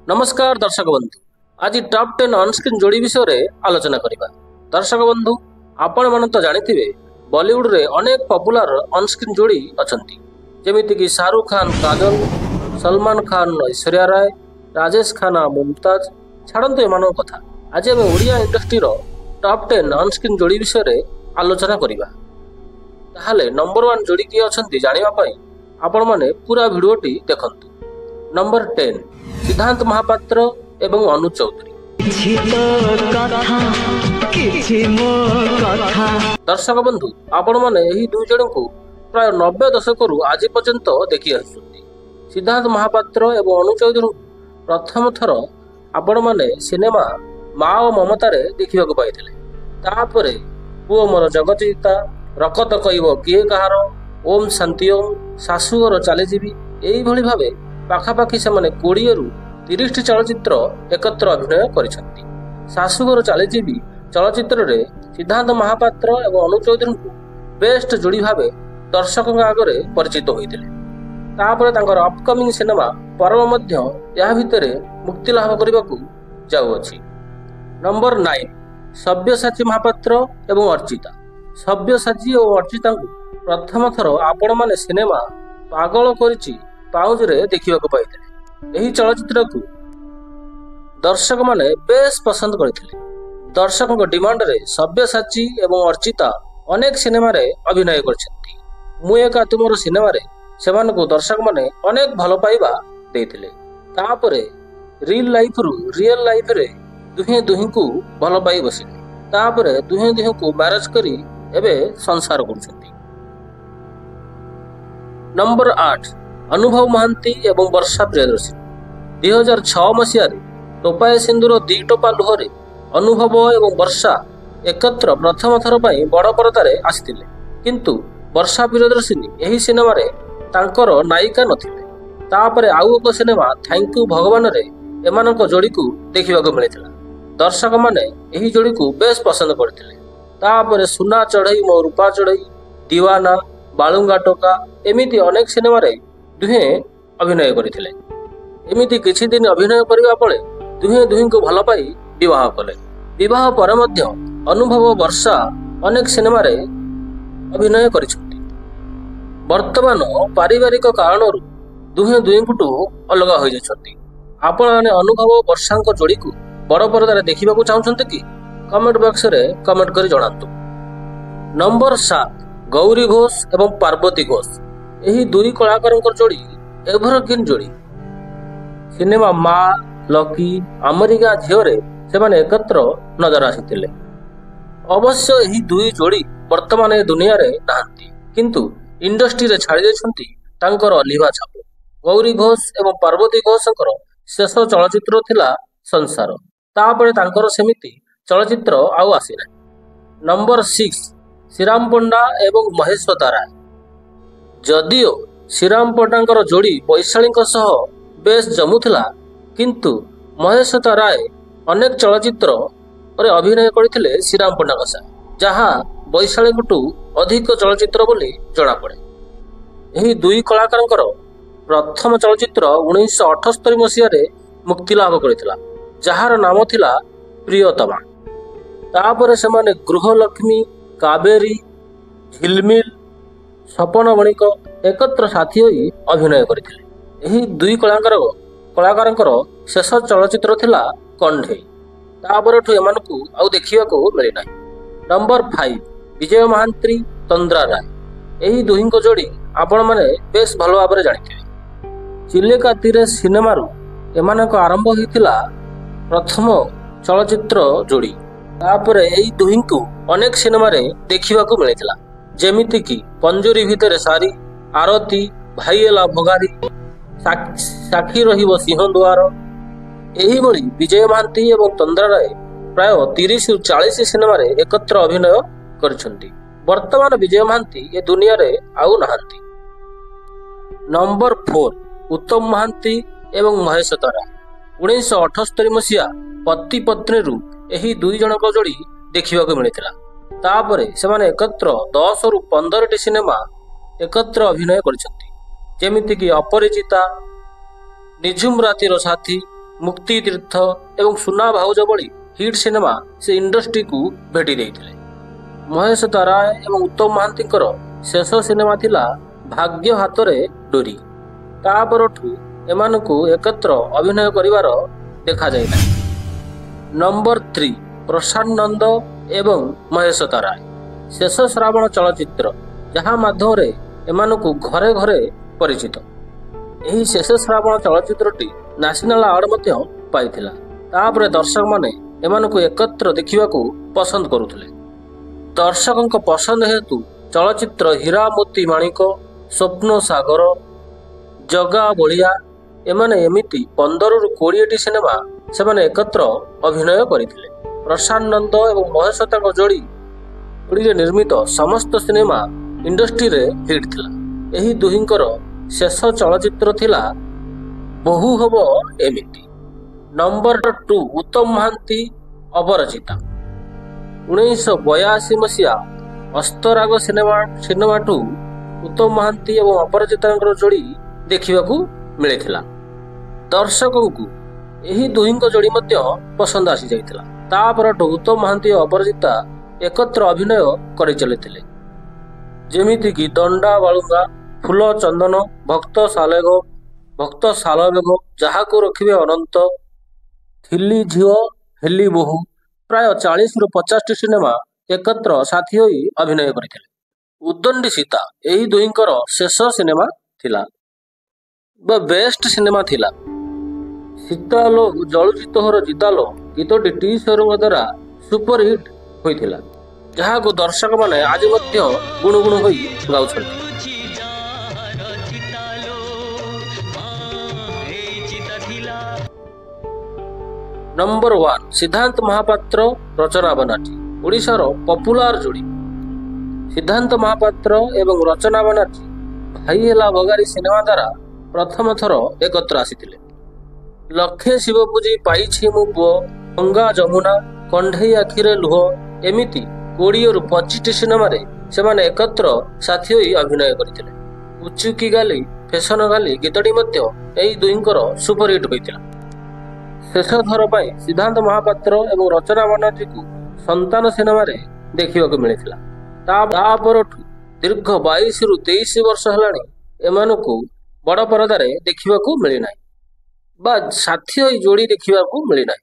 नमस्कार दर्शक बंधु। आज टॉप 10 ऑनस्क्रीन जोड़ी विषय रे आलोचना करिबा। दर्शक बंधु, आपण मन तो जानिथिबे बॉलीवुड रे अनेक पॉपुलर ऑनस्क्रीन जोड़ी अछंती, जेमिति कि शाहरुख खान काजल, सलमान खान ऐश्वर्या राय, राजेश खन्ना मुमताज। छाड़ंतु एमानो कथा। आज हम ओडिया इंडस्ट्री रो टॉप 10 ऑनस्क्रीन जोड़ी विषय रे आलोचना करिबा। ताहाले नंबर 1 जोड़ी की अछंती जानिबा पई आपण माने पूरा वीडियोटी देखंतु। नंबर 10 सिद्धांत महापात्र एवं अनु चौधरी। दर्शक बंधु, आपण माने एही दुई जण को प्राय 90 दशक रु आज पर्यंत देखि आसुछन्ती। सिद्धांत महापात्र एवं अनु चौधरी प्रथम थर आपण माने सिनेमा माँ और ममता रे देखिबा को पाइथिले। तापरे पुओ मोर जगतीता, रकत कइबो किए कहार, ओम शांति ओम, शाशुघर चलीजीवी एई भली भाबे पाखापाखि से 20 रु 30 चलचित्र एकत्र अभिनय करिसंती। शाशुघर चलीजीवी चलचित्र रे सिद्धांत महापात्र एवं अनु चौधरी को बेस्ट जोड़ी भाबे दर्शकों आगरे परिचित होइतिले। तापर तांकर अपकमिंग सिनेमा परम मध्य या भितरे मुक्ति लाभ करबाकू जाउअछि। नंबर 9 सब्यसाची महापात्र एवं अर्चिता। सब्यसाची और अर्चिता को प्रथम थर आपण माने सिनेमा पागल करिछि पाउज रे देखिबा को पाइथिले। एही चलचित्र को दर्शक माने बेस पसंद करथिले। दर्शकों को डिमांड रे सब्यसाची एवं अर्चिता अनेक सिनेमा रे अभिनय करछंती। मु एका तुमरो सिनेमा रे सेमान को दर्शक माने अनेक भलो पाइबा देथिले। तापरे रियल लाइफ रे दुहे दुही को भलो पाई बसिले। तापरे दुहे दुही को मैरेज करी एबे संसार करछंती। नंबर 8 अनुभव महांती एवं वर्षा प्रियदर्शी। 2006 मसीह टोपाए सिंधुर 2 टोपा लुहरे अनुभव एवं वर्षा एकत्र प्रथम थर पर बड़ परदारे आसिथिले। किंतु वर्षा प्रियदर्शिनी एही सिनेमा रे तांकर नायिका नथिले। तापरे आउ एक सिनेमा थैंक यू भगवान रे एमानक जोड़ी को देखिबा को मिलिथिला। दर्शक माने एही जोड़ी को बेस पसंद करथिले। तापरे सुना चढ़ई मो रूपा चढ़ई, दीवाना, बालुंगा टोका एमिति अनेक सिनेमा रे दुहे अभिनय करथिले। एमिति किछि दिन अभिनय करिबा पळे दुहे दुही को भल पाई विवाह कले। विवाह पर मध्य अनुभव वर्षा अनेक सिनेमा रे अभिनय करिसथि। वर्तमान पारिवारिक कारणरू दुहे दुहींटू अलग हो जाइछथि। आपण माने अनुभव वर्षा को जोड़ी को बड़ परदारे देखिबा को चाहुछन्ते कि कमेंट बॉक्स रे कमेंट करी जणांतु। नंबर 7 गौरी घोष एवं पार्वती घोष। एही दुई कलाकारंकर जोड़ी एवरग्रीन जोड़ी। सिनेमा माँ, लकी, अमेरिका झियोरे सेमाने एकत्र नजर आसिथिले। अवश्य एही दुई जोड़ी वर्तमान ए दुनिया रे नाहंती, किंतु इंडस्ट्री रे छाड़ी दैछंती तांकर अलिभा छाप। गौरी घोष एवं पार्वती घोषंकर शेष चलचित्र थिला संसार। तापरे तांकर सेमिति चलचित्र आउ आसिना। नंबर 6 श्रीराम पंडा एवं महेश्वता राय। जदियो श्रीराम पंडांकर जोड़ी वैशाली सह बेस जमुथिला, किंतु महेश्वता राय अनेक चलचित्र रे अभिनय करथिले श्रीराम पंडा सह, जहा वैशाली टू अधिक चलचित्र बोली जणा पड़े। एही दुई कलाकारंकर प्रथम चलचित्र 1978 मसीह रे मुक्ति लाभ करथिला, जहार नाम थिला प्रियतमा। तापरे सेमाने गृहलक्ष्मी, कावेरी, झिलमिल, सपन बणिक एकत्र साथी होई अभिनय करथिले। एही दुई कलाकारंकर शेष चलचित्र थिला कंढे। तापरठु एमानकु आउ देखिबा को मिले नाही। नंबर 5 विजय महांती, तंद्रा राय। एही दुहींको जोड़ी आपण माने बेस भलो भाबरे जानिथिबे। चिलिका तीरे सिनेमारू एमानक आरंभ होइतिला प्रथम चलचित्र जोड़ी। तापरे एही दुहींको अनेक सिनेमा रे देखिबा को मिलिथिला, जेमिति कि पंजोरी भितरे सारी, आरती, भाईएला भगारी, साखी रहिबो सिंह दुआर। एही भली विजय महांती एवं तंद्रा राय प्राय 30 रु 40 सिनेमा रे एकत्र अभिनय करछंती। वर्तमान विजय महांती ए दुनिया रे आउ नाहंती। नंबर 4 उत्तम महांती एवं महेश्वता राय। 1978 मसीहा पति पत्नी रु एही दुई जनक जोड़ी देखिबा को मिलिथिला। तापरे सेमाने एकत्र 10 रु 15 टी सिनेमा एकत्र अभिनय करछंती, जेमिति कि अपरिचिता, निझुम रातिर साथी, ମୁକ୍ତି ତୀର୍ଥ ଏବଂ ସୁନା ଭାଉଜ ଭଳି ହିଟ୍ ସିନେମା ସେ ଇଣ୍ଡଷ୍ଟ୍ରିକୁ ଭେଟି ଦେଇଥିଲେ। ମହେଶ ତାରାୟ ଏବଂ ଉତ୍ତମ ମହାନ୍ତିଙ୍କର ଶେଷ ସିନେମା ଥିଲା ଭାଗ୍ୟ ହାତରେ ଡୋରି। ତା ପରଠୁ ଏମାନଙ୍କୁ ଏକତ୍ର ଅଭିନୟ କରିବାର ଦେଖାଯାଇନାହିଁ। ନମ୍ବର 3 ପ୍ରଶାନ୍ତ ନନ୍ଦ ଏବଂ ମହେଶ ତାରାୟ ଶେଷ ଶ୍ରାବଣ ଚଳଚ୍ଚିତ୍ର, ଯାହା ମାଧ୍ୟମରେ ଏମାନଙ୍କୁ ଘରେ ଘରେ ପରିଚିତ। ଏହି ଶେଷ ଶ୍ରାବଣ ଚଳଚ୍ଚିତ୍ରଟି ନ୍ୟାସନାଲ ଆୱାର୍ଡ ମଧ୍ୟ ପାଇଥିଲା। ତାପରେ ଦର୍ଶକମାନେ ଏମାନଙ୍କୁ ଏକତ୍ର ଦେଖିବାକୁ ପସନ୍ଦ କରୁଥିଲେ। ଦର୍ଶକଙ୍କ ପସନ୍ଦ ହେତୁ ଚଳଚ୍ଚିତ୍ର ହୀରା ମୋତି ମାଣିକ, ସ୍ୱପ୍ନ ସାଗର, ଜଗା ବଳିଆ ଏମାନେ ଏମିତି 15ରୁ 20ଟି ସିନେମା ସେମାନେ ଏକତ୍ର ଅଭିନୟ କରିଥିଲେ। ପ୍ରଶାନ୍ତ ନନ୍ଦ ଏବଂ ମହେଶ ତାଙ୍କ ଯୋଡ଼ିରେ ନିର୍ମିତ ସମସ୍ତ ସିନେମା ଇଣ୍ଡଷ୍ଟ୍ରିରେ ହିଟ୍ ଥିଲା। ଏହି ଦୁହିଁଙ୍କର ଶେଷ ଚଳଚ୍ଚିତ୍ର ଥିଲା ବୋହୂ ହବ ଏମିତି। ନମ୍ବର 2 ଉତ୍ତମ ମହାନ୍ତି ଅପରାଜିତା 1982 ମସିହା ଅସ୍ତରାଗ ସିନେମାଠୁ ଉତ୍ତମ ମହାନ୍ତି ଏବଂ ଅପରାଜିତାଙ୍କର ଯୋଡ଼ି ଦେଖିବାକୁ ମିଳିଥିଲା। ଦର୍ଶକଙ୍କୁ ଏହି ଦୁହିଁଙ୍କ ଯୋଡ଼ି ମଧ୍ୟ ପସନ୍ଦ ଆସିଯାଇଥିଲା। ତାପରଠୁ ଉତ୍ତମ ମହାନ୍ତି ଓ ଅପରାଜିତା ଏକତ୍ର ଅଭିନୟ କରିଚାଲିଥିଲେ, ଯେମିତିକି ଦଣ୍ଡା ବାଳୁଙ୍ଗା, ଫୁଲ ଚନ୍ଦନ, ଭକ୍ତ ସାଲବେଗ, ଯାହାକୁ ରଖିବେ ଅନନ୍ତ, ଥିଲି ଝିଅ ହେଲି ବୋହୂ ପ୍ରାୟ 40ରୁ 50ଟି ସିନେମା ଏକତ୍ର ସାଥୀ ହୋଇ ଅଭିନୟ କରିଥିଲେ। ଉଦଣ୍ଡି ସୀତା ଏହି ଦୁହିଁଙ୍କର ଶେଷ ସିନେମା ଥିଲା ବା ବେଷ୍ଟ ସିନେମା ଥିଲା। ସୀତାଲୋ ଜଳୁଛି ତୋହର ଜିତାଲୋ ଗୀତଟି ଟି ସ୍ୱରୂପ ଦ୍ୱାରା ସୁପର ହିଟ୍ ହୋଇଥିଲା, ଯାହାକୁ ଦର୍ଶକମାନେ ଆଜି ମଧ୍ୟ ଗୁଣୁଗୁଣୁ ହୋଇ ଗାଉଛନ୍ତି। ନମ୍ବର 1 ସିଦ୍ଧାନ୍ତ ମହାପାତ୍ର ରଚନା ବାନାର୍ଜୀ ଓଡ଼ିଶାର ପପୁଲାର ଯୋଡ଼ି। ସିଦ୍ଧାନ୍ତ ମହାପାତ୍ର ଏବଂ ରଚନା ବାନାର୍ଜୀ ଭାଇ ହେଲା ଭଗାରୀ ସିନେମା ଦ୍ୱାରା ପ୍ରଥମ ଥର ଏକତ୍ର ଆସିଥିଲେ। ଲକ୍ଷେ ଶିବ ପୂଜି ପାଇଛି ମୁଁ ପୁଅ, ଗଙ୍ଗା ଯମୁନା, କଣ୍ଢେଇ ଆଖିରେ ଲୁହ ଏମିତି 20ରୁ 25ଟି ସିନେମାରେ ସେମାନେ ଏକତ୍ର ସାଥୀ ହୋଇ ଅଭିନୟ କରିଥିଲେ। ଉଚୁକି ଗାଲି ଫେସନ ଗାଲି ଗୀତଟି ମଧ୍ୟ ଏହି ଦୁହିଁଙ୍କର ସୁପର ହିଟ୍ ହୋଇଥିଲା। ଶେଷ ଥର ପାଇଁ ସିଦ୍ଧାନ୍ତ ମହାପାତ୍ର ଏବଂ ରଚନା ବାନାର୍ଜୀଙ୍କୁ ସନ୍ତାନ ସିନେମାରେ ଦେଖିବାକୁ ମିଳିଥିଲା। ତା ପରଠୁ ଦୀର୍ଘ 22ରୁ 23 ବର୍ଷ ହେଲାଣି ଏମାନଙ୍କୁ ବଡ଼ ପରଦାରେ ଦେଖିବାକୁ ମିଳିନାହିଁ ବା ସାଥୀ ହୋଇ ଯୋଡ଼ି ଦେଖିବାକୁ ମିଳିନାହିଁ।